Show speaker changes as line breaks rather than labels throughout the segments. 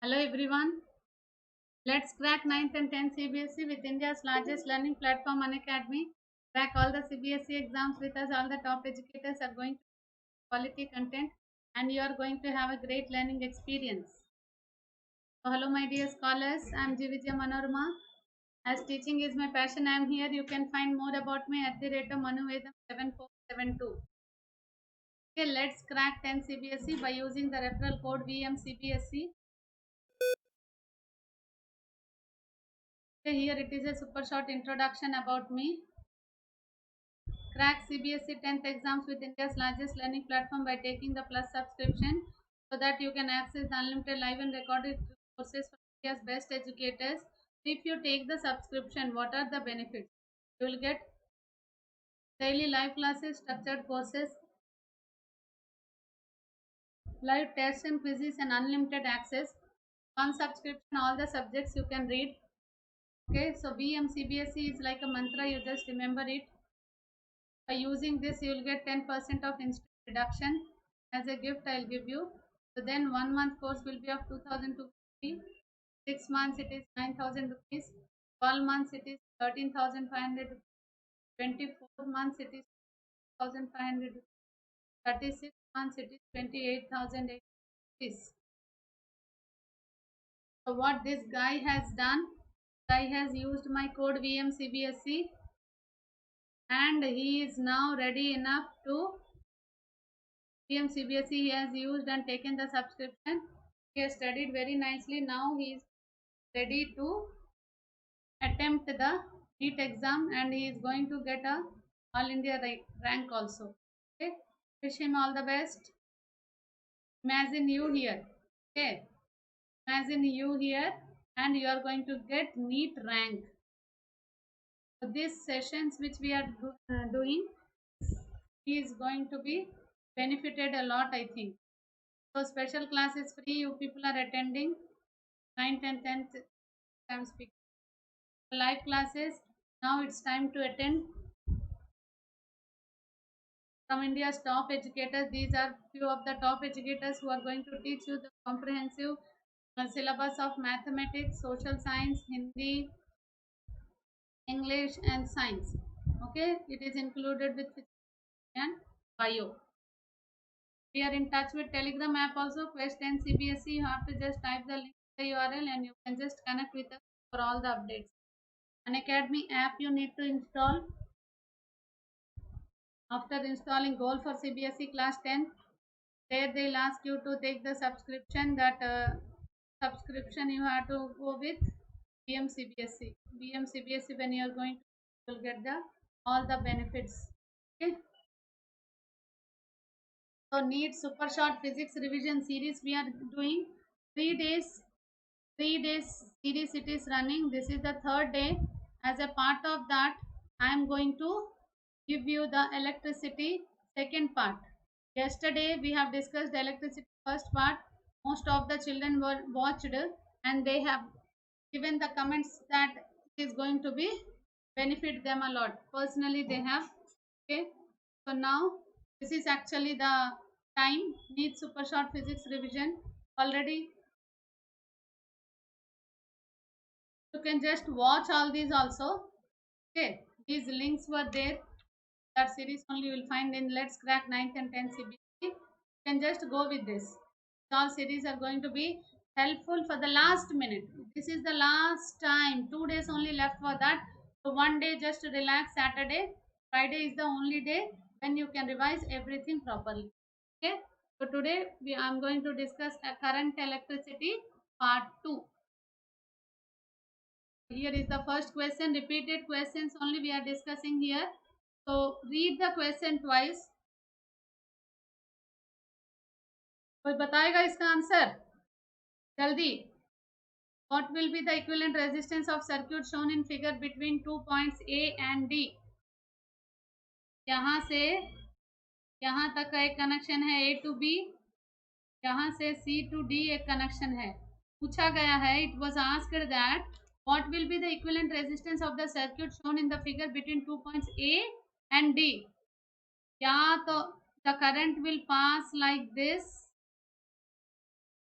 Hello everyone. Let's crack 9th and 10th CBSE with India's largest learning platform Unacademy. Crack all the CBSE exams with us. All the top educators are going to quality content and you are going to have a great learning experience. So, hello my dear scholars. I am G. Vijaya Manorama. As teaching is my passion, I am here. You can find more about me at the rate of Manuvedam 7472. Okay, let's crack 10 CBSE by using the referral code VMCBSE. Okay, here it is a super short introduction about me. Crack CBSE 10th exams with India's largest learning platform by taking the Plus subscription so that you can access the unlimited live and recorded courses from India's best educators. If you take the subscription, what are the benefits? You will get daily live classes, structured courses, live tests and quizzes, and unlimited access. One subscription, all the subjects you can read. Okay, so BMCBSE is like a mantra, you just remember it. By using this, you will get 10% of instant reduction as a gift. I'll give you. So then 1 month course will be of 2,250. 6 months it is 9,000 rupees. 12 months it is 13,500. 24 months it is 1,500. 36 months it is 28,000 rupees. So what this guy has done, guy has used my code VMCBSE and he is now ready enough to CBSE he has used and taken the subscription. He has studied very nicely. Now he is ready to attempt the NEET exam and he is going to get a All India rank also. Okay, wish him all the best. Imagine you here. Okay, imagine you here and you are going to get NEET rank. So these sessions which we are doing, he is going to be benefited a lot, I think. So special class is free. You people are attending 9th and 10th exam speaking. Live classes. Now it's time to attend from India's top educators. These are few of the top educators who are going to teach you the comprehensive syllabus of mathematics, social science, Hindi, English, and science. Okay, it is included with physics and bio. We are in touch with Telegram app also. Quest and CBSE. You have to just type the link, the URL, and you can just connect with us for all the updates. An Academy app you need to install. After installing Goal for CBSE class 10, there they'll ask you to take the subscription. That subscription you have to go with BMCBSE. BMCBSE when you are going to, you will get the all the benefits. Okay. So NEET super short physics revision series we are doing 3 days. 3 days series it is running. This is the third day. As a part of that, I am going to give you the electricity second part. Yesterday we have discussed the electricity first part. Most of the children were watched and they have given the comments that it is going to be benefit them a lot. Personally they have. Okay. So now this is actually the time. Need super short physics revision. Already you can just watch all these also. Okay, these links were there. That series only you will find in Let's Crack 9th and 10th CBSE. You can just go with this. All series are going to be helpful for the last minute. This is the last time. 2 days only left for that. So one day just relax. Saturday, Friday is the only day when you can revise everything properly. Okay. So today I am going to discuss a current electricity part 2. Here is the first question. Repeated questions only we are discussing here. So read the question twice. कोई बताएगा इसका answer जल्दी. What will be the equivalent resistance of circuit shown in figure between 2 points A and D? यहाँ से यहाँ तक का एक कनेक्शन है A to B. यहाँ से C to D एक कनेक्शन है. पूछा गया है, it was asked that what will be the equivalent resistance of the circuit shown in the figure between 2 points A and D? या तो the current will pass like this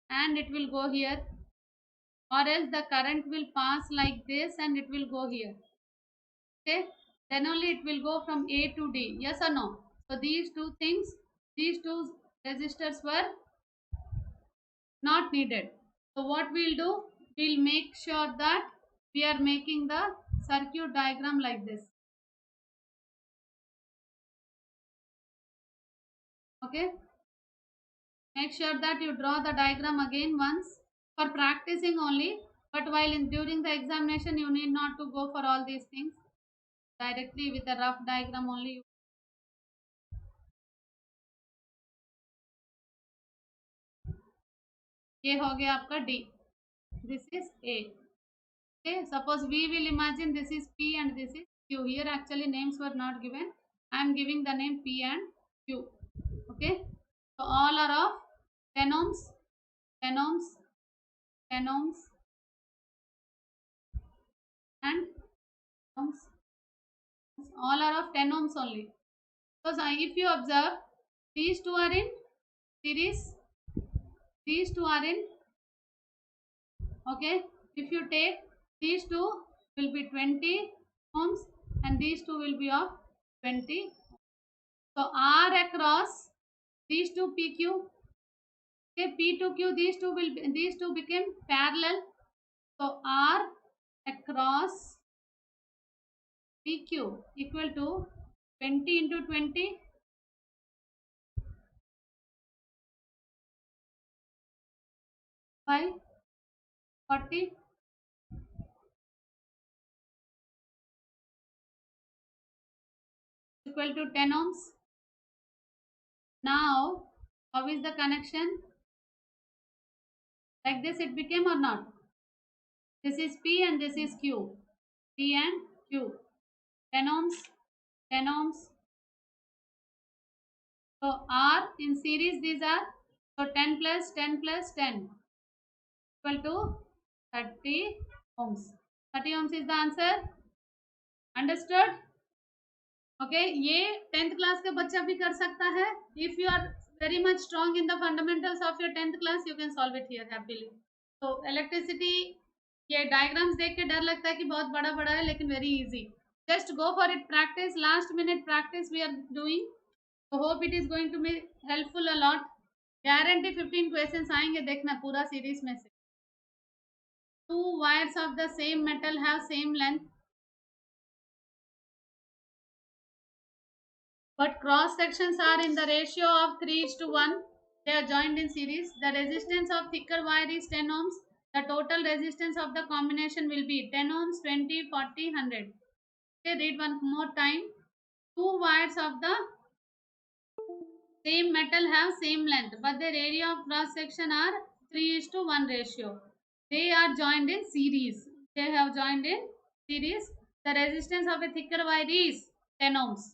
and it will go here, or else the current will pass like this and it will go here. Okay, then only it will go from A to D. Yes or no? So these two things, these two resistors were not needed. So what we'll do, we'll make sure that we are making the circuit diagram like this. Okay, make sure that you draw the diagram again once for practicing only, but while during the examination you need not to go for all these things. Directly with a rough diagram only. ये हो गया आपका D. This is A. Okay, suppose we will imagine this is P and this is Q. Here actually names were not given. I am giving the name P and Q. Okay, so all are of 10 ohms, 10 ohms, 10 ohms and ohms. All are of 10 ohms only. So if you observe, these two are in series, these two are in, okay, if you take these two will be 20 ohms and these two will be of 20. So R across these two PQ, okay, P to Q, these two will be, these two became parallel. So R across PQ equal to 20 into 20 by 40 equal to 10 ohms. Now how is the connection? Like this it became or not? This is P and this is Q. P and Q. 10 ohms, 10 ohms. So R in series these are, so 10 plus 10 plus 10 equal to 30 ohms. 30 ohms is the answer. Understood? Okay, ये 10th class का बच्चा भी कर सकता है. If you are very much strong in the fundamentals of your 10th class, you can solve it here happily. So electricity, ये diagrams देख के डर लगता है कि बहुत बड़ा बड़ा है, लेकिन very easy. Just go for it, practice, last minute practice we are doing. So hope it is going to be helpful a lot. Guarantee 15 questions आएंगे, देखना पूरा series में से. Two wires of the same metal have same length, but cross sections are in the ratio of 3:1. They are joined in series. The resistance of thicker wire is 10 ohms. The total resistance of the combination will be 10 ohms, 20, 40, 100. Okay, read one more time. Two wires of the same metal have same length, but their area of cross section are 3:1 ratio. They are joined in series. They have joined in series. The resistance of a thicker wire is 10 ohms.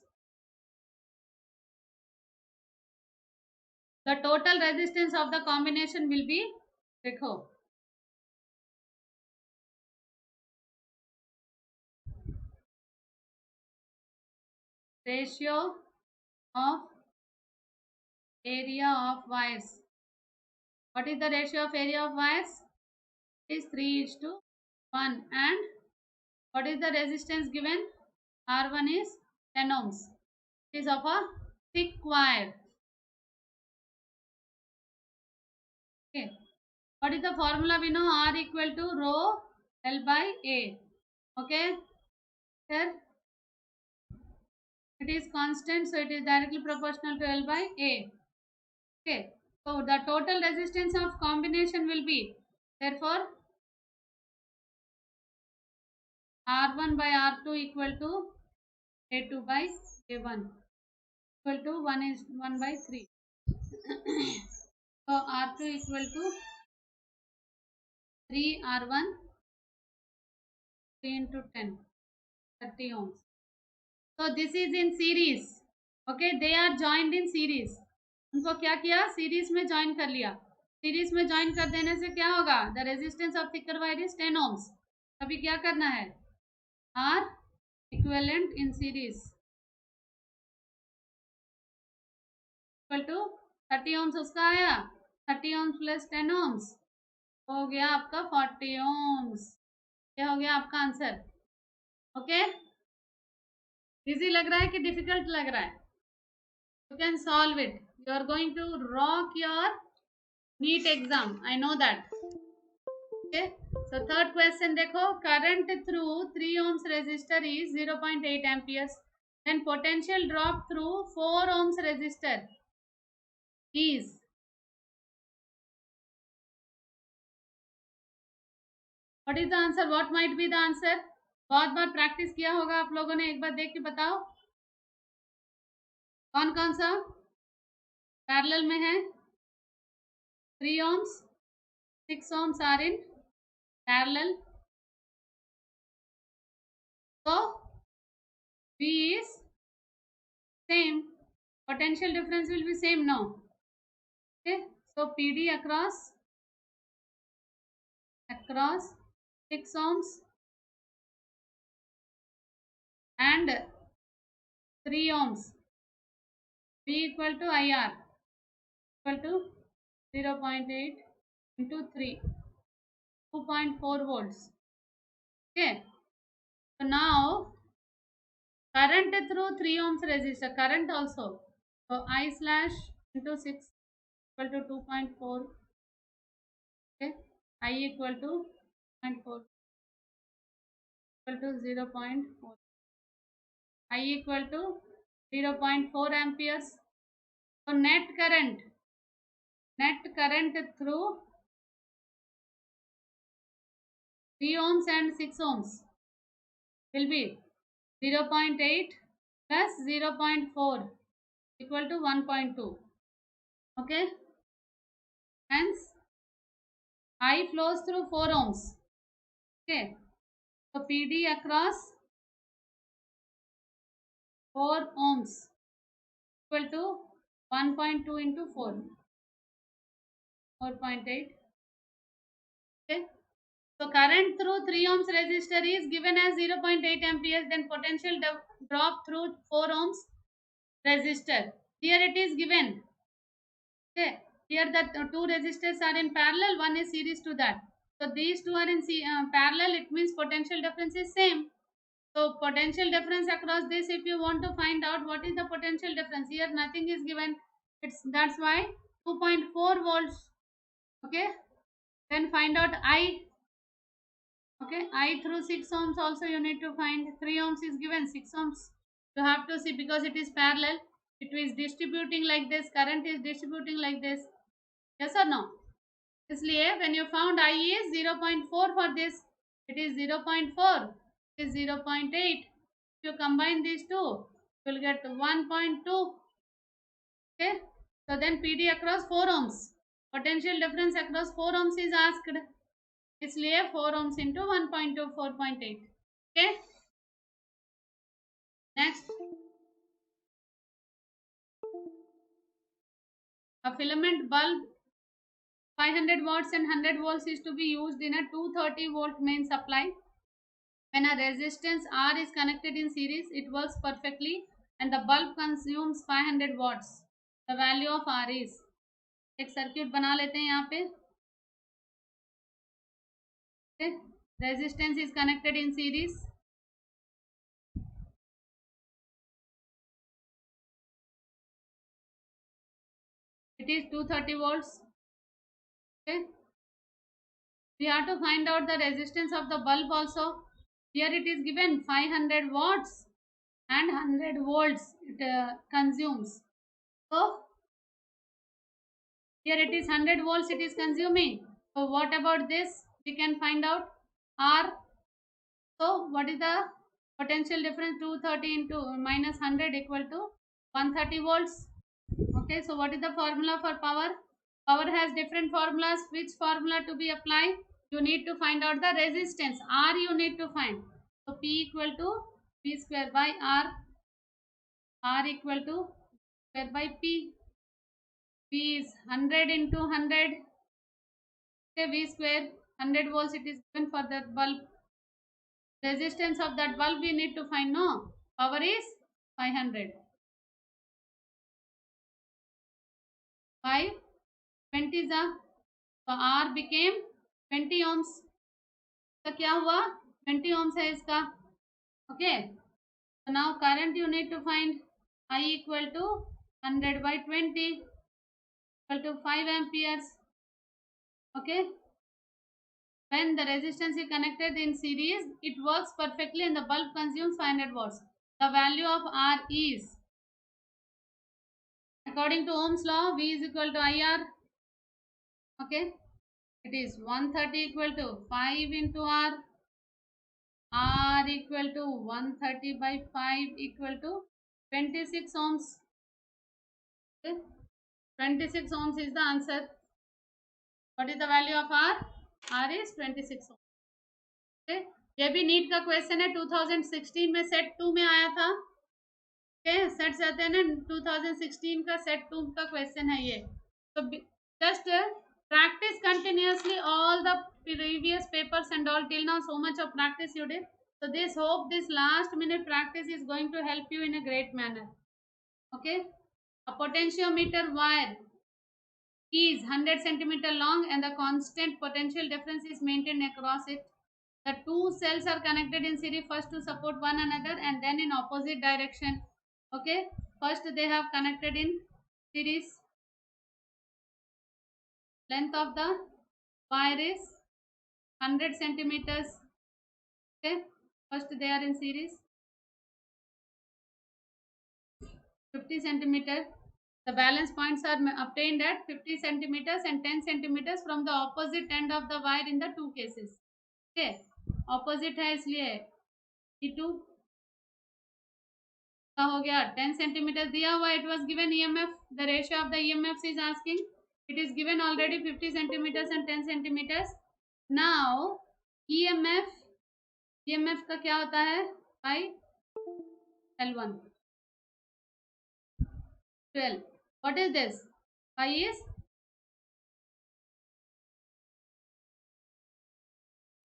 The total resistance of the combination will be, देखो, ratio of area of wires. What is the ratio of area of wires? It is 3:1. And what is the resistance given? R1 is 10 ohms. It is of a thick wire. Okay. What is the formula? We know R equal to rho L by A. Okay. Here it is constant, so it is directly proportional to L by A. Okay. So the total resistance of combination will be, therefore, R1 by R2 equal to A2 by A1 equal to 1 is 1 by 3. So R2 equal to 3 R1, 3 into 10, 30 ohms. So this is in series. Okay, they are joined in series. उनको क्या किया? Series में join कर लिया. Series में join कर देने से क्या होगा? The resistance of thicker wire is 10 ohms. अभी क्या करना है? R equivalent in series equal to 30 ohms उसका आया, 30 ohms plus 10 ohms. हो गया आपका 40 ohms। क्या हो गया आपका आंसर? ओके, इजी लग रहा है कि डिफिकल्ट लग रहा है? You can solve it, you are going to rock your NEET exam, I know that. Okay, so third question देखो, current through 3 ohms resistor is 0.8 amperes, then potential drop through 4 ohms resistor is, what is the answer, what might be the answer? बहुत बार practice किया होगा आप लोगों ने, एक बार देख के बताओ कौन कौन सा पैरेलल में है। 3 ohms, 6 ohms are in parallel, so V is same, potential difference will be same, no? Okay, so PD across 6 ohms and 3 ohms, V equal to IR equal to 0.8 into 3, 2.4 volts. Okay, so now current through 3 ohms resistor, current also, so I slash into 6 equal to 2.4. Okay, I equal to 0.4 equal to 0.4, I equal to 0.4 amperes. So net current through 3 ohms and 6 ohms will be 0.8 plus 0.4 equal to 1.2. Okay, hence I flows through 4 ohms. Okay, so PD across 4 ohms equal to 1.2 into 4, 4.8. Okay, so current through 3 ohms resistor is given as 0.8 amperes, then potential drop through 4 ohms resistor, here it is given. Okay, here the two resistors are in parallel, one is series to that, so these two are in parallel, it means potential difference is same. So potential difference across this, if you want to find out what is the potential difference, here nothing is given, it's, that's why 2.4 volts. Okay, then find out I. Okay, I through 6 ohms also you need to find, 3 ohms is given, 6 ohms you have to see because it is parallel, it is distributing like this, current is distributing like this, yes or no? इसलिए when you found I is 0.4 for this, it is 0.4, it is 0.8, if you combine these two you will get 1.2. Okay, so then PD across 4 ohms, potential difference across 4 ohms is asked, इसलिए 4 ohms into 1.2, 4.8. Okay, next, a filament bulb 500 watts and 100 volts is to be used in a 230 volt main supply. When a resistance R is connected in series, it works perfectly and the bulb consumes 500 watts. The value of R is, एक circuit बना लेते हैं यहाँ पे. Okay, resistance is connected in series, it is 230 volts. Okay, we have to find out the resistance of the bulb also, here it is given 500 watts and 100 volts it consumes, so here it is 100 volts it is consuming, so what about this, we can find out R. So what is the potential difference, 230 into minus 100 equal to 130 volts. Okay, so what is the formula for power? Power has different formulas, which formula to be applied? You need to find out the resistance, R you need to find, so P equal to V square by R equal to square by P. P is 100 into 100, okay, V square, 100 volts it is given for that bulb, resistance of that bulb we need to find, no, power is 500, 5 20 the, so R became 20 ohms का क्या हुआ, 20 ohms है इसका. Okay, so now current you need to find. I equal to 100 by 20 equal to 5 amperes. Okay, when the resistance is connected in series, it works perfectly and the bulb consumes 500 watts. The value of R is, according to Ohm's law, V is equal to IR. Okay, it is 130 equal to 5 into R. R equal to 130 by 5 equal to 26 ohms. Okay, 26 ohms is the answer. What is the value of R? R is 26 ohms. Okay, ये भी NEET का question है, 2016 में set 2 में आया था. Okay, sets आते हैं ना, 2016 का सेट 2 का क्वेश्चन है ये. तो just practice continuously all the previous papers and all till now. So much of practice you did. So this hope this last minute practice is going to help you in a great manner. Okay, a potentiometer wire is 100 centimeter long and the constant potential difference is maintained across it. The two cells are connected in series, first to support one another and then in opposite direction. Okay, first they have connected in series. Length of the wire is 100 centimeters. Okay, first they are in series. 50 centimeters. The balance points are obtained at 50 centimeters and 10 centimeters from the opposite end of the wire in the two cases. Okay, opposite है इसलिए E2 का हो गया 10 centimeters दिया हुआ. It was given EMF. The ratio of the EMFs is asking. It is given already 50 centimeters and 10 centimeters. Now EMF का क्या होता है, by L1 12. What is this? I is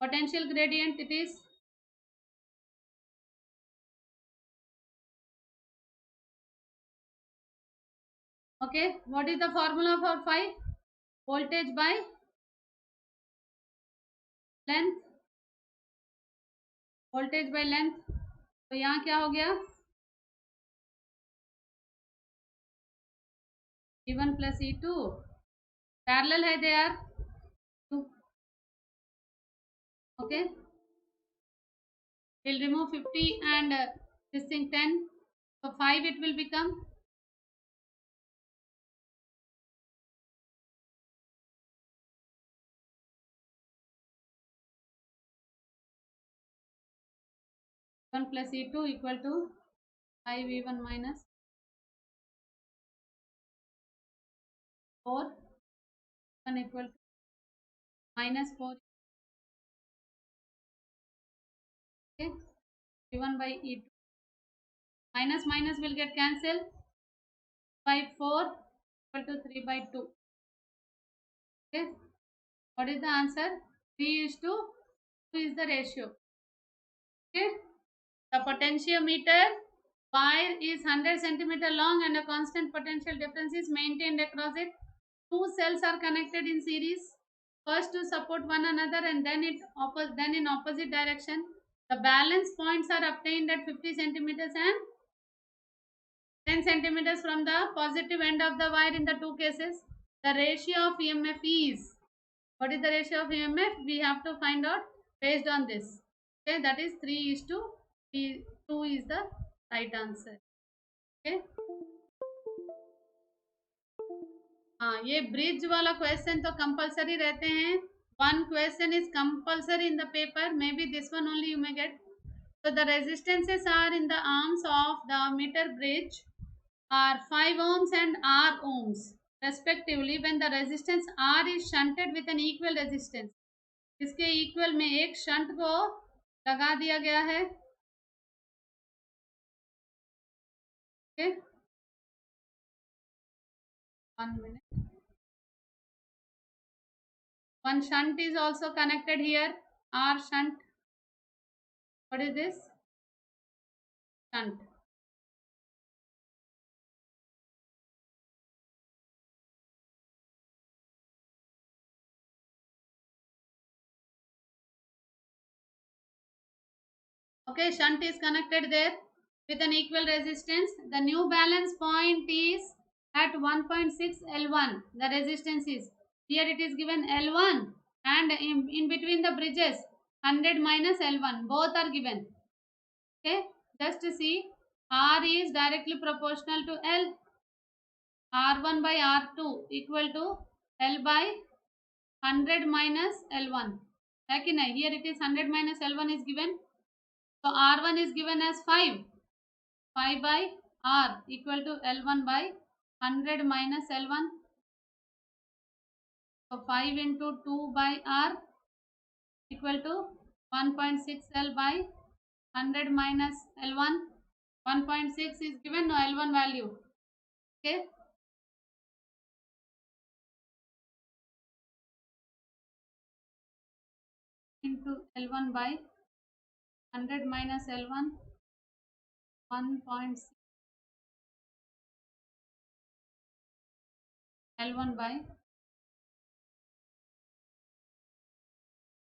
potential gradient. It is okay. What is the formula for phi? Voltage by length. Voltage by length. तो यहाँ क्या हो गया, E1 plus E2 parallel है, they are 2. Okay, we'll remove 50 and this thing 10, so 5 it will become. E1 plus E2 equal to 5 E1 minus 4 1 equal to minus 4. Okay, E1 by E2 minus minus will get cancelled by 4 equal to 3 by 2. Okay, what is the answer? 3 is to 2 is the ratio. Okay, the potentiometer wire is 100 centimeter long and a constant potential difference is maintained across it. Two cells are connected in series, first to support one another and then in opposite direction. The balance points are obtained at 50 centimeters and 10 centimeters from the positive end of the wire in the two cases. The ratio of EMF is, what is the ratio of EMF? We have to find out based on this. Okay, that is 3 is to 2 is the right answer. Okay, हाँ, ये bridge वाला question तो compulsory रहते हैं. One question is compulsory in the paper. Maybe this one only you may get. So the resistances are in the arms of the meter bridge are 5 ohms and R ohms respectively when the resistance R is shunted with an equal resistance. इसके equal में एक shunt को लगा दिया गया है. Okay, 1 minute. One shunt is also connected here. R shunt. What is this? Shunt. Okay, shunt is connected there with an equal resistance. The new balance point is at 1.6 L1. The resistance is here, it is given L1, and in between the bridges 100 minus L1, both are given. Okay, just to see, R is directly proportional to L. R1 by R2 equal to L by 100 minus L1. Okay, here it is 100 minus L1 is given. So R1 is given as 5. 5 by R equal to L1 by 100 minus L1. So 5 into 2 by R equal to 1.6 L by 100 minus L1. 1.6 is given, no L1 value. Okay. Into L1 by 100 minus L1. 1.6 L1 by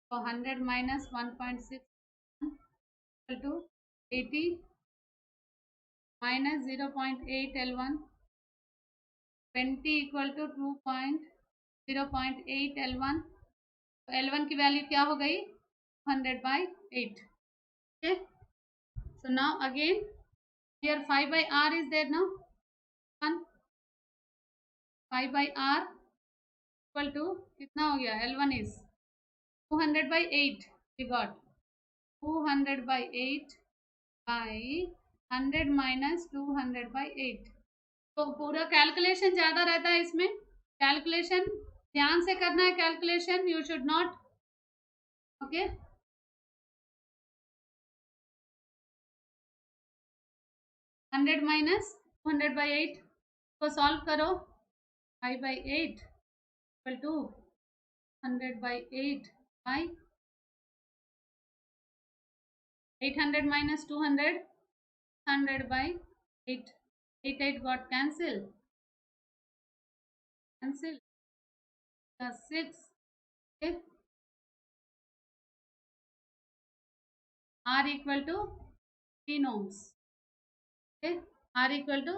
100 minus 1.6 equal to 80 minus 0.8 L1. 20 equal to 0.8 L1. तो L1 की value क्या हो गई 100 by 8. Okay, so now again here 5 by R is there now. 1 5 by R equal to कितना हो गया L1 is 200 by 8. We got 200 by 8 by 100 minus 200 by 8. तो पूरा कैलकुलेशन ज़्यादा रहता है इसमें. कैलकुलेशन ध्यान से करना है. Calculation you should not. Okay, 100 minus 200 by 8 को सॉल्व करो. 5 by 8 equal to 100 by 8 by 800 minus 200. 100 by 8. 8 got cancelled. 6. Okay. R equal to 15 ohms. Okay. R equal to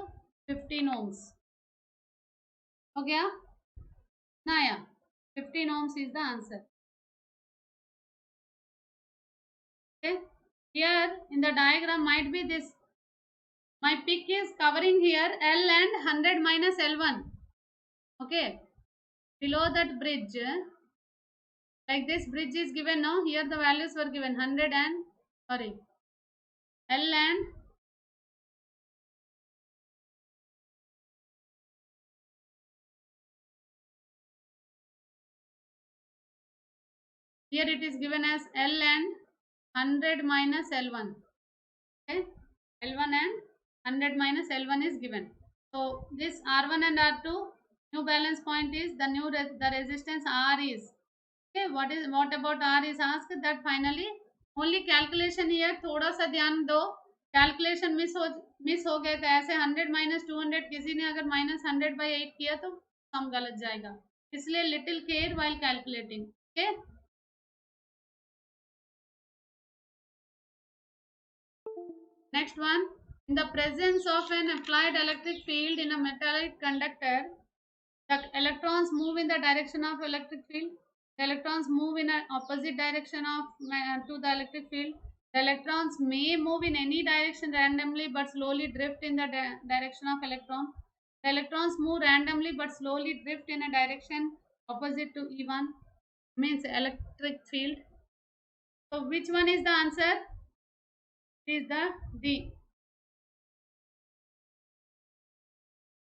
15 ohms. हो गया ना आया. 15 ohms is the answer. Okay. Here in the diagram might be this. My pick is covering here L and 100 minus L1. Okay. Below that bridge, like this bridge is given now. Here the values were given 100 and sorry L and here it is given as L and 100 minus L1. Okay, L1 and 100 minus L1 is given. So this R1 and R2 new balance point is the the resistance R is. Okay, what about R is asked. That finally only calculation here थोड़ा सा ध्यान दो. Calculation miss हो गए थे. ऐसे 100 minus 200 किसी ने अगर minus 100 by 8 किया तो सम गलत जाएगा. इसलिए little care while calculating. Okay. Next one. In the presence of an applied electric field in a metallic conductor, the electrons move in the direction of electric field. The electrons move in an opposite direction to the electric field. The electrons may move in any direction randomly but slowly drift in the direction of electron. The electrons move randomly but slowly drift in a direction opposite to E1, means electric field. So which one is the answer? It is the D.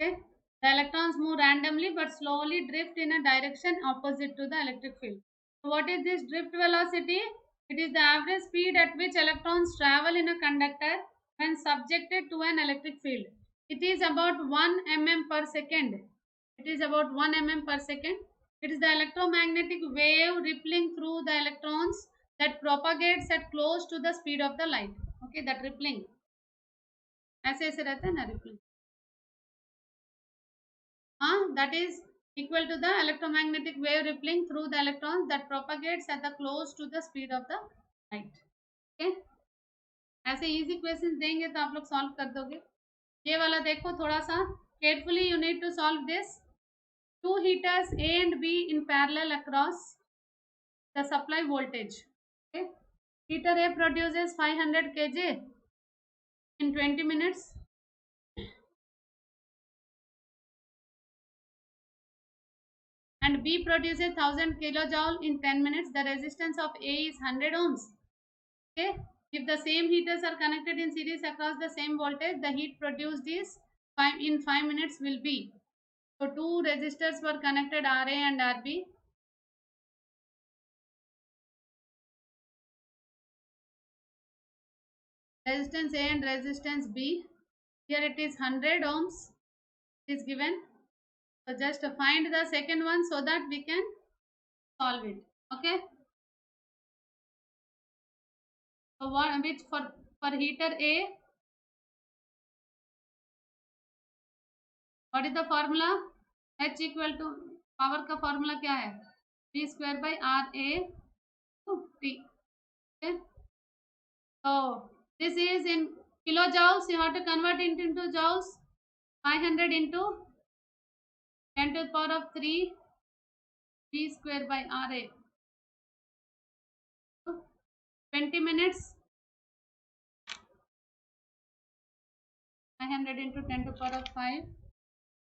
Okay. The electrons move randomly but slowly drift in a direction opposite to the electric field. So what is this drift velocity? It is the average speed at which electrons travel in a conductor when subjected to an electric field. It is about 1 mm per second. It is about 1 mm per second. It is the electromagnetic wave rippling through the electrons that propagates at close to the speed of the light. Okay, that rippling. ऐसे ऐसे रहता है ना rippling. That is equal to the electromagnetic wave rippling through the electrons that propagates at the close to the speed of the light. Okay. ऐसे easy questions देंगे तो आप लोग सॉल्व कर दोगे। ये वाला देखो थोड़ा सा carefully, you need to solve this. Two heaters A and B in parallel across the supply voltage. Okay. Heater A produces 500 kg in 20 minutes and B produces 1000 kilojoule in 10 minutes. The resistance of A is 100 ohms. Okay. If the same heaters are connected in series across the same voltage, the heat produced is in 5 minutes will be. So two resistors were connected, RA and RB. Resistance A and resistance B. Here it is 100 ohms. It is given. So just find the second one so that we can solve it. Okay. So what, which for heater A, what is the formula? H equal to power का formula क्या है? V square by RA to T. Okay. So this is in kilojoules. You have to convert it into joules. 500 into 10 to the power of 3 V square by RA. 20 minutes. 500 into 10 to the power of 5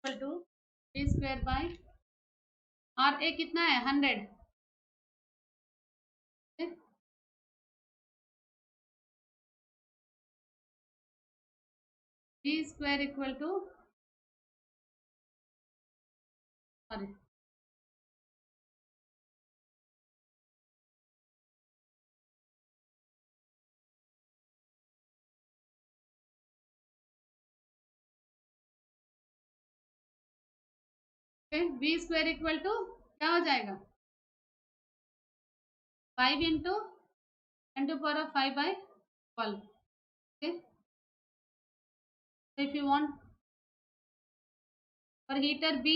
equal to V square by RA कितना है? 100. V square equal to, sorry, V square equal to क्या हो जाएगा? 5 into 10 to the power of 5 by 12. Okay. So if you want for heater B,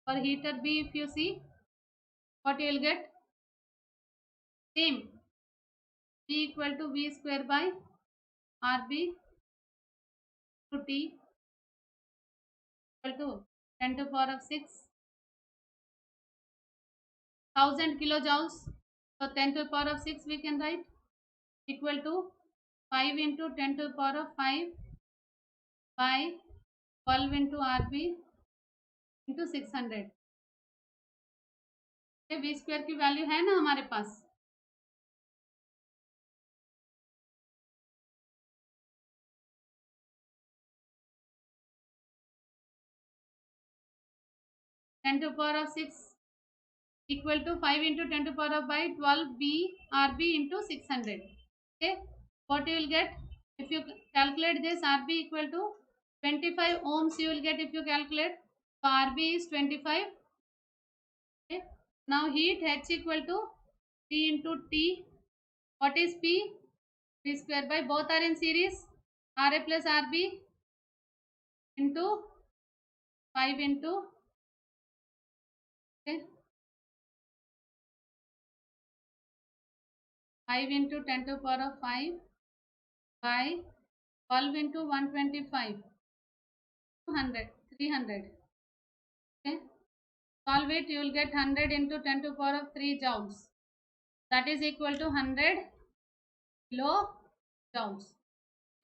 if you see what you will get, same, B equal to V square by RB to T equal to 10 to the power of 6, 1000 kilojoules. So 10 to the power of 6 we can write equal to 5 into 10 to the power of 5 by 12 into RB into 600. V square की value है ना हमारे पास। 10 to the power of 6 equal to 5 into 10 to the power of by 12 B RB into 600. Okay, what you will get if you calculate this? RB equal to 25 ohms you will get if you calculate. So RB is 25. Okay, now heat H equal to P into T. What is P? P square by, both are in series, RA plus RB into 5 into, okay, 5 into 10 to the power of 5 by 12 into 125, 200, 300. Okay, solve it, you will get 100 into 10 to the power of 3 joules. That is equal to 100 kilojoules.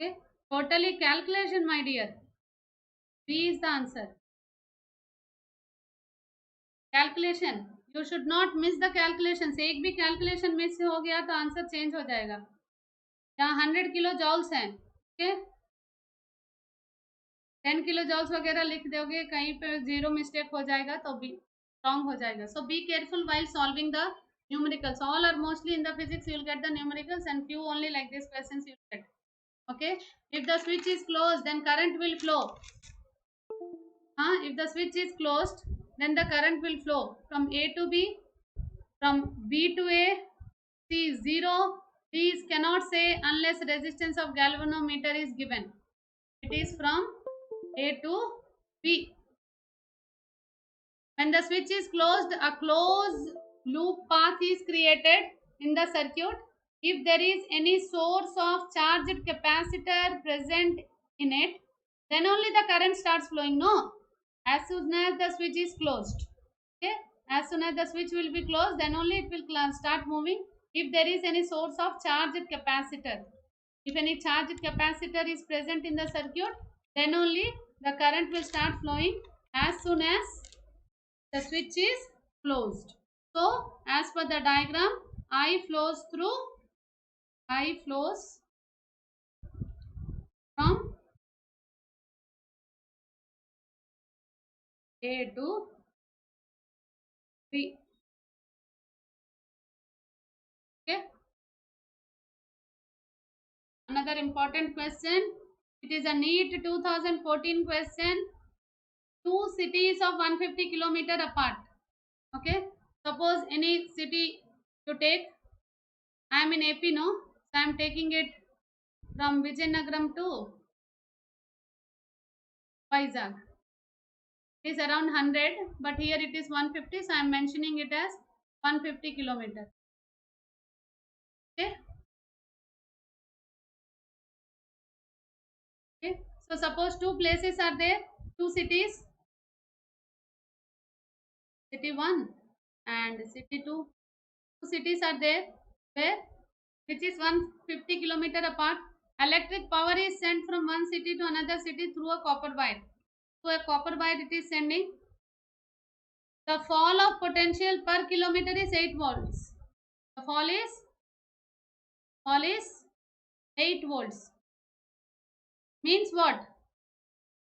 Okay, totally calculation my dear. B is the answer. Calculation, you should not miss the calculations. एक भी calculation miss हो गया तो answer change हो जाएगा। यहाँ 100 kilo joules हैं, okay, 10 kilo joules वगैरह लिख दोगे, कहीं पे जीरो मिस्टेक हो जाएगा तो भी रॉन्ग हो जाएगा. So be careful while solving the numericals. All are mostly in the physics you will get the numericals, and few only like these questions you will get. Okay, if the switch is closed then current will flow. If the switch is closed then the current will flow from A to B, from B to A. C 0. These cannot say unless resistance of galvanometer is given. It is from A to B. When the switch is closed, a closed loop path is created in the circuit, if there is any source of charged capacitor present in it, then only the current starts flowing. No, as soon as the switch is closed, okay, as soon as the switch will be closed, then only it will start moving. If there is any source of charged capacitor, if any charged capacitor is present in the circuit, then only the current will start flowing as soon as the switch is closed. So as per the diagram, I flows from A to B. Okay. Another important question. It is a NEET 2014 question. Two cities of 150 kilometer apart. Okay. Suppose any city to take. I am in AP, no? So I am taking it from Vijayanagaram to Vizag. It is around 100, but here it is 150, so I am mentioning it as 150 kilometer. Okay. Okay. So suppose two places are there, two cities, city 1 and city 2. Two cities are there where which is 150 kilometer apart. Electric power is sent from one city to another city through a copper wire. Through a copper wire it is sending. The fall of potential per kilometer is 8 volts. The fall is 8 volts. Means what?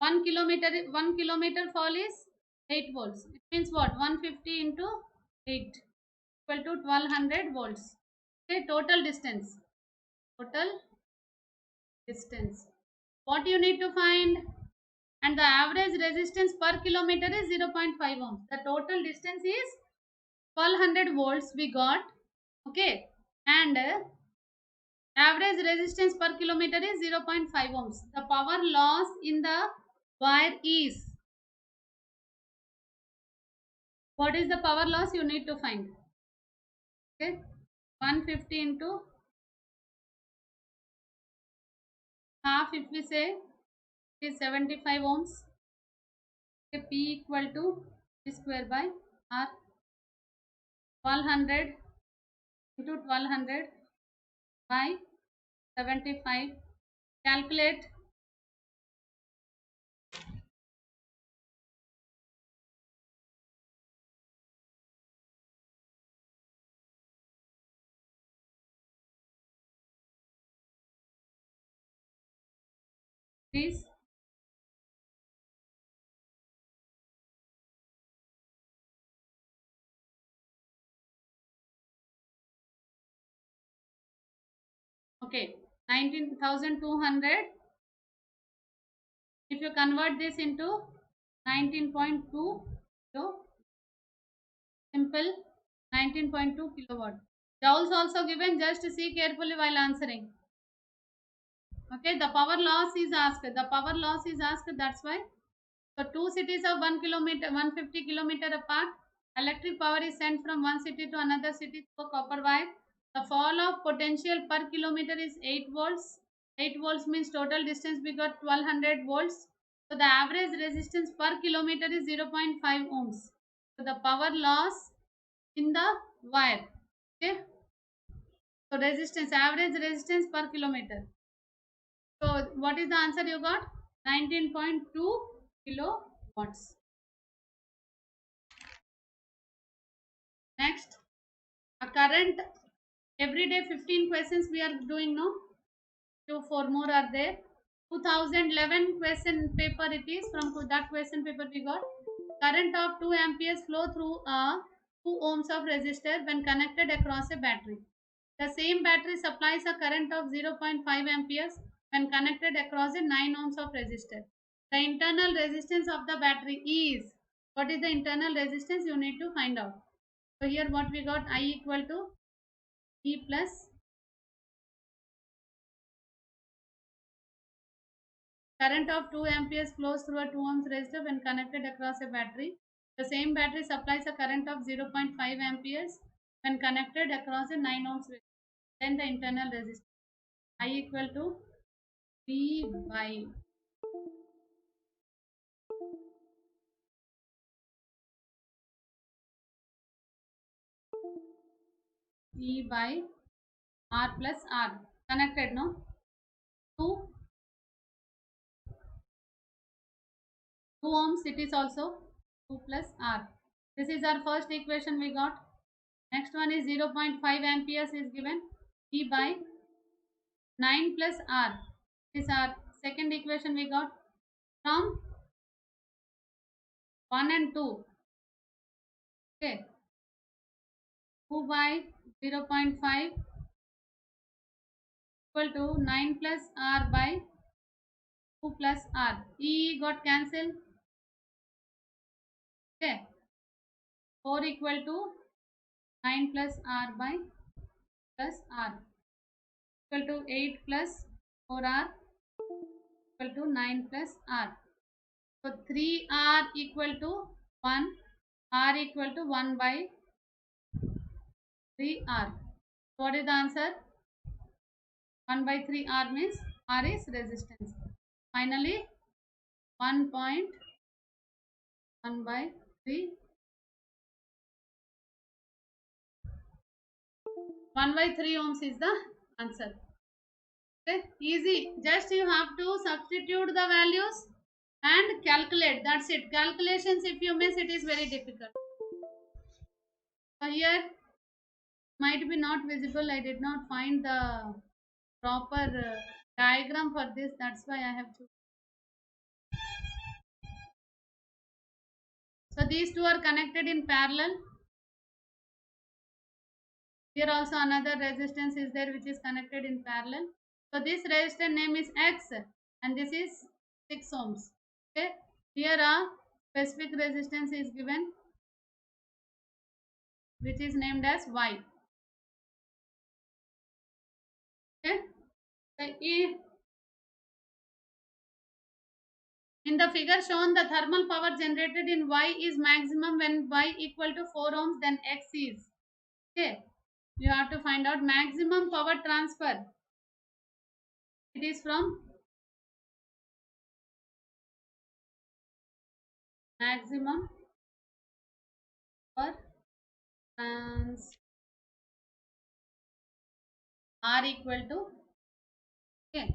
1 kilometer fall is 8 volts. It means what? 150 into 8 equal to 1200 volts. Okay, total distance. Total distance. What you need to find? And the average resistance per kilometer is 0.5 ohms. The total distance is 1200 volts we got. Okay, and average resistance per kilometer is 0.5 ohms. The power loss in the wire is, what is the power loss you need to find? Okay, 150 into half, if we say it is 75 ohms. Okay, P equal to P square by R. 1200 into 1200 by 75. Calculate. Please. Okay, 19,200. If you convert this into 19.2, so simple, 19.2 kilowatt. Joules also given, just see carefully while answering. Okay, the power loss is asked. The power loss is asked, that's why. So two cities of 1 kilometer, 150 kilometer apart. Electric power is sent from one city to another city through a copper wire. The fall of potential per kilometer is 8 volts. 8 volts means total distance we got 1200 volts. So the average resistance per kilometer is 0.5 ohms. So the power loss in the wire. Okay. So resistance, average resistance per kilometer. So what is the answer you got? 19.2 kilowatts. Next, a current, every day 15 questions we are doing, no? 4 more are there. 2011 question paper it is. From that question paper we got current of 2 amperes flow through a 2 ohms of resistor when connected across a battery. The same battery supplies a current of 0.5 amperes when connected across a 9 ohms of resistor. The internal resistance of the battery is, what is the internal resistance you need to find out. So here what we got, I equal to E plus current of 2 amperes flows through a 2 ohms resistor when connected across a battery. The same battery supplies a current of 0.5 amperes when connected across a 9 ohms resistor. Then the internal resistance I equal to V by E by R plus R. Connected, no? 2 ohms it is also 2 plus R. This is our first equation we got. Next one is 0.5 amperes is given. E by 9 plus R. This is our second equation we got from 1 and 2. Okay. 2 by 0.5 equal to 9 plus R by 2 plus R. E got cancelled. Okay. 4 equal to 9 plus R by plus R equal to 8 plus 4R equal to 9 plus R. So 3R equal to 1, R equal to 1 by 3R. What is the answer? 1 by 3R means R is resistance. Finally, 1.1 by 3. 1 by 3 ohms is the answer. Okay, easy. Just you have to substitute the values and calculate. That's it. Calculations, if you miss, it is very difficult. So here might be not visible. I did not find the proper diagram for this. That's why I have to. So these two are connected in parallel. Here also another resistance is there which is connected in parallel. So this resistor name is X and this is 6 ohms. Okay. Here a specific resistance is given which is named as Y. Okay. So in the figure shown, the thermal power generated in Y is maximum when Y equal to 4 ohms, then X is. Okay. You have to find out maximum power transfer. It is from maximum power trans R equal to. Okay.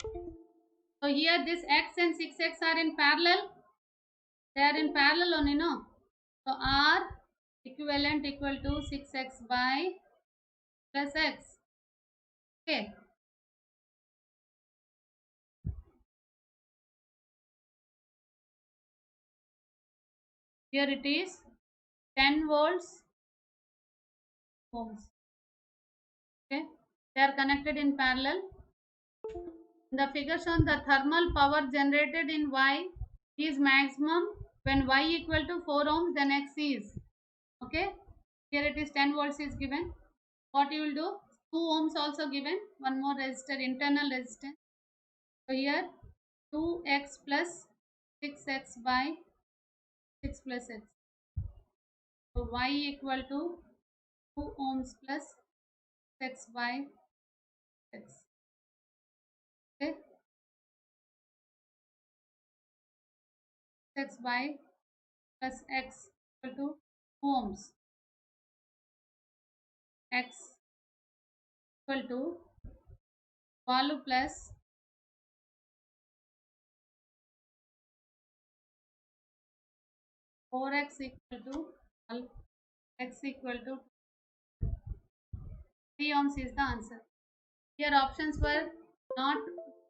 So here this X and 6X are in parallel. They are in parallel only, no? So R equivalent equal to 6X by plus X. Okay. Here it is 10 volts ohms. Okay. They are connected in parallel. In the figure shown, the thermal power generated in Y is maximum when Y equal to 4 ohms, then X is. Okay. Here it is 10 volts is given. What you will do? 2 ohms also given. One more resistor, internal resistance. So here 2x plus 6x by 6 plus x. So Y equal to 2 ohms plus x by x. Okay. X by plus x equal to 2 ohms. X equal to 12 plus 4x equal to 12, x equal to 3 ohms is the answer. Here options were not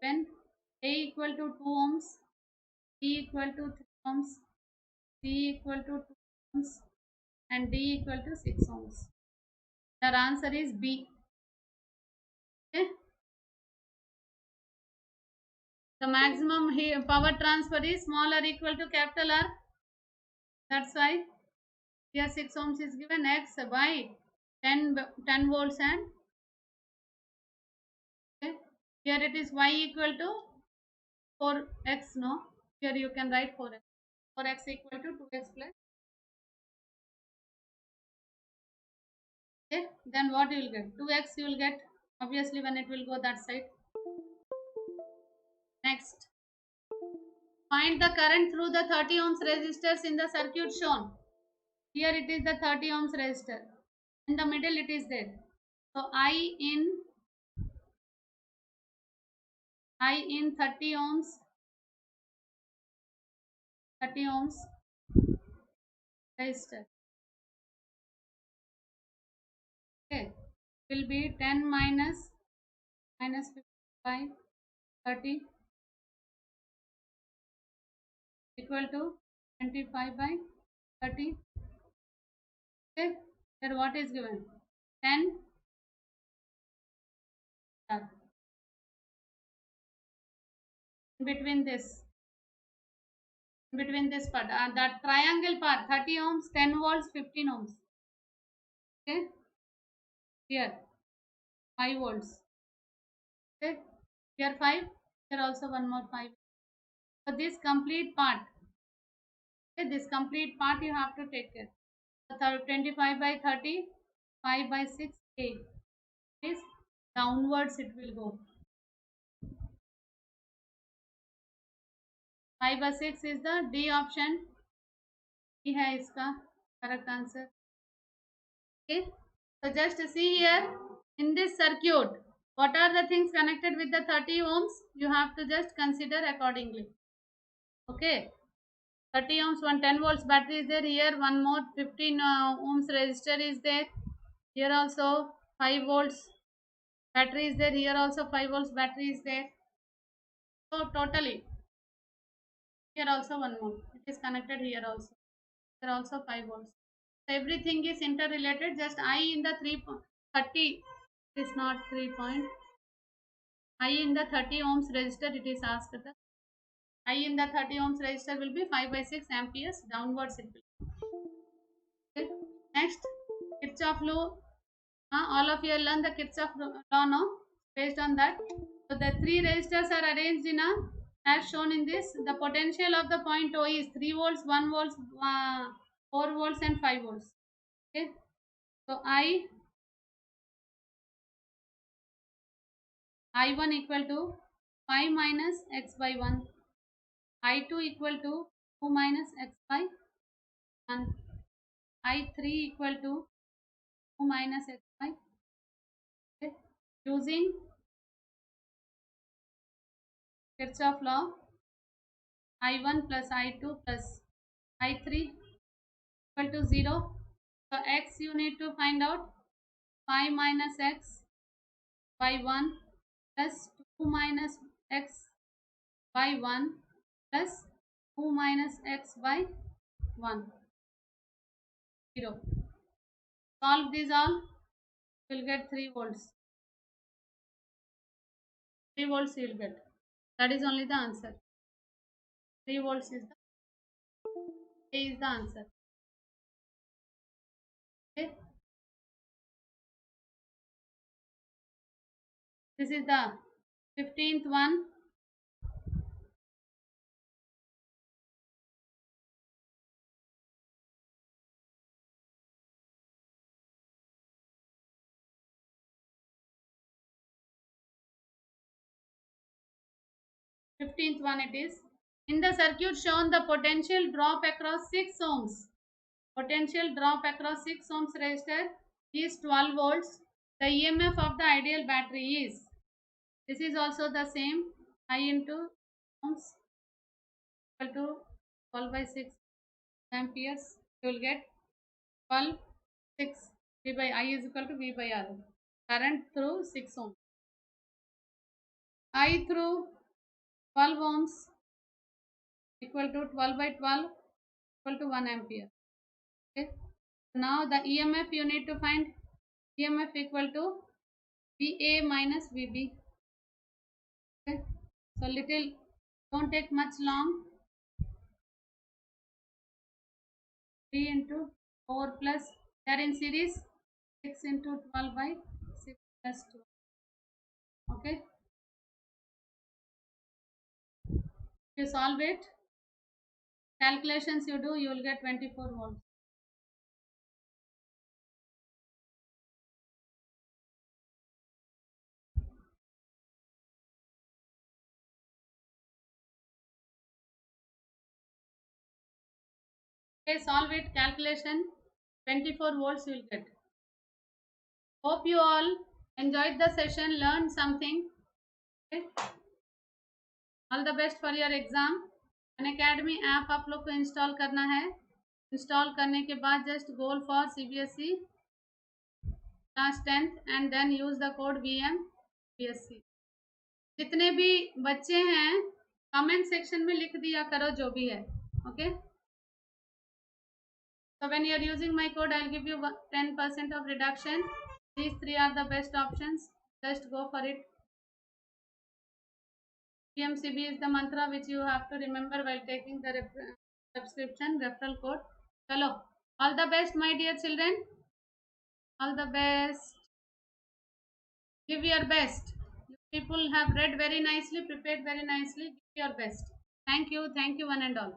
when A equal to 2 ohms, B equal to 3 ohms, C equal to 2 ohms and D equal to 6 ohms. The answer is B. Okay. The maximum here power transfer is small r equal to capital R. That's why here 6 ohms is given. X by 10 volts and okay. Here it is Y equal to 4x, no? Here you can write 4x. 4x equal to 2x plus Okay, then what you will get? 2x you will get obviously when it will go that side. Next, find the current through the 30 ohms resistors in the circuit shown. Here it is the 30 ohms resistor. In the middle it is there. So I in 30 ohms resistor. Okay, will be 10 minus 55 30 equal to 25 by 30. Okay, here what is given? 10 between this part, that triangle part, 30 ohms, 10 volts, 15 ohms. Okay, here 5 volts. Okay, here 5, here also one more 5. So this complete part, okay, this complete part you have to take care. So 25 by 30, 5 by 6, 8. Is downwards it will go. 5 by 6 is the D option. ये है इसका correct answer. Okay, so just see here in this circuit, what are the things connected with the 30 ohms? You have to just consider accordingly. Okay, 30 ohms, one 10 volts battery is there. Here one more 15 ohms resistor is there. Here also 5 volts battery is there. Here also 5 volts battery is there. So totally here also one more. It is connected here also. Here also 5 volts. So everything is interrelated. Just I in the 30 is not 3 point. I in the 30 ohms resistor it is asked. I in the 30 ohms resistor will be 5 by 6 amperes downwards it will. Okay. Next, Kirchhoff law. All of you learn the Kirchhoff law now. Based on that, so the three resistors are arranged in a as shown in this. The potential of the point O is 3 volts, 1 volts, 4 volts, and 5 volts. Okay. So I1 equal to 5 minus x by 1. I2 equal to 2 minus x by 1. I3 equal to 2 minus x by. Okay. Using Kirchhoff law, I1 plus I2 plus I3 equal to 0. So x you need to find out 5 minus x by 1 plus 2 minus x by 1 plus 2 minus x by 1. 0. Solve these all, you will get 3 volts. 3 volts you will get. That is only the answer. 3 volts is the answer. Okay. This is the 15th one. It is. In the circuit shown, the potential drop across 6 ohms. Potential drop across 6 ohms resistor is 12 volts. The EMF of the ideal battery is. This is also the same. I into ohms equal to 12 by 6 amperes. You will get 12 6 V by I is equal to V by R. Current through 6 ohms. I through 12 ohms equal to 12 by 12 equal to 1 ampere. Okay. Now the EMF you need to find. EMF equal to VA minus VB. Okay. So little, don't take much long. 3 into 4 plus, they are in series, 6 into 12 by 6 plus 2. Okay. If you solve it, calculations you do, you will get 24 volts. Okay, solve it. Calculation 24 volts you will get. Hope you all enjoyed the session, learned something. Okay. All the best for your exam. Unacademy app आप लोग को install करना है। Install करने के बाद just goal for CBSE class 10th and then use the code VMBSC। जितने भी बच्चे हैं कमेंट सेक्शन में लिख दिया करो जो भी है। Okay, so when you are using my code I'll give you 10% of reduction. These three are the best options, just go for it. PMCB is the mantra which you have to remember while taking the subscription referral code. Chalo, all the best my dear children, all the best. Give your best. You people have read very nicely, prepared very nicely. Give your best. Thank you one and all.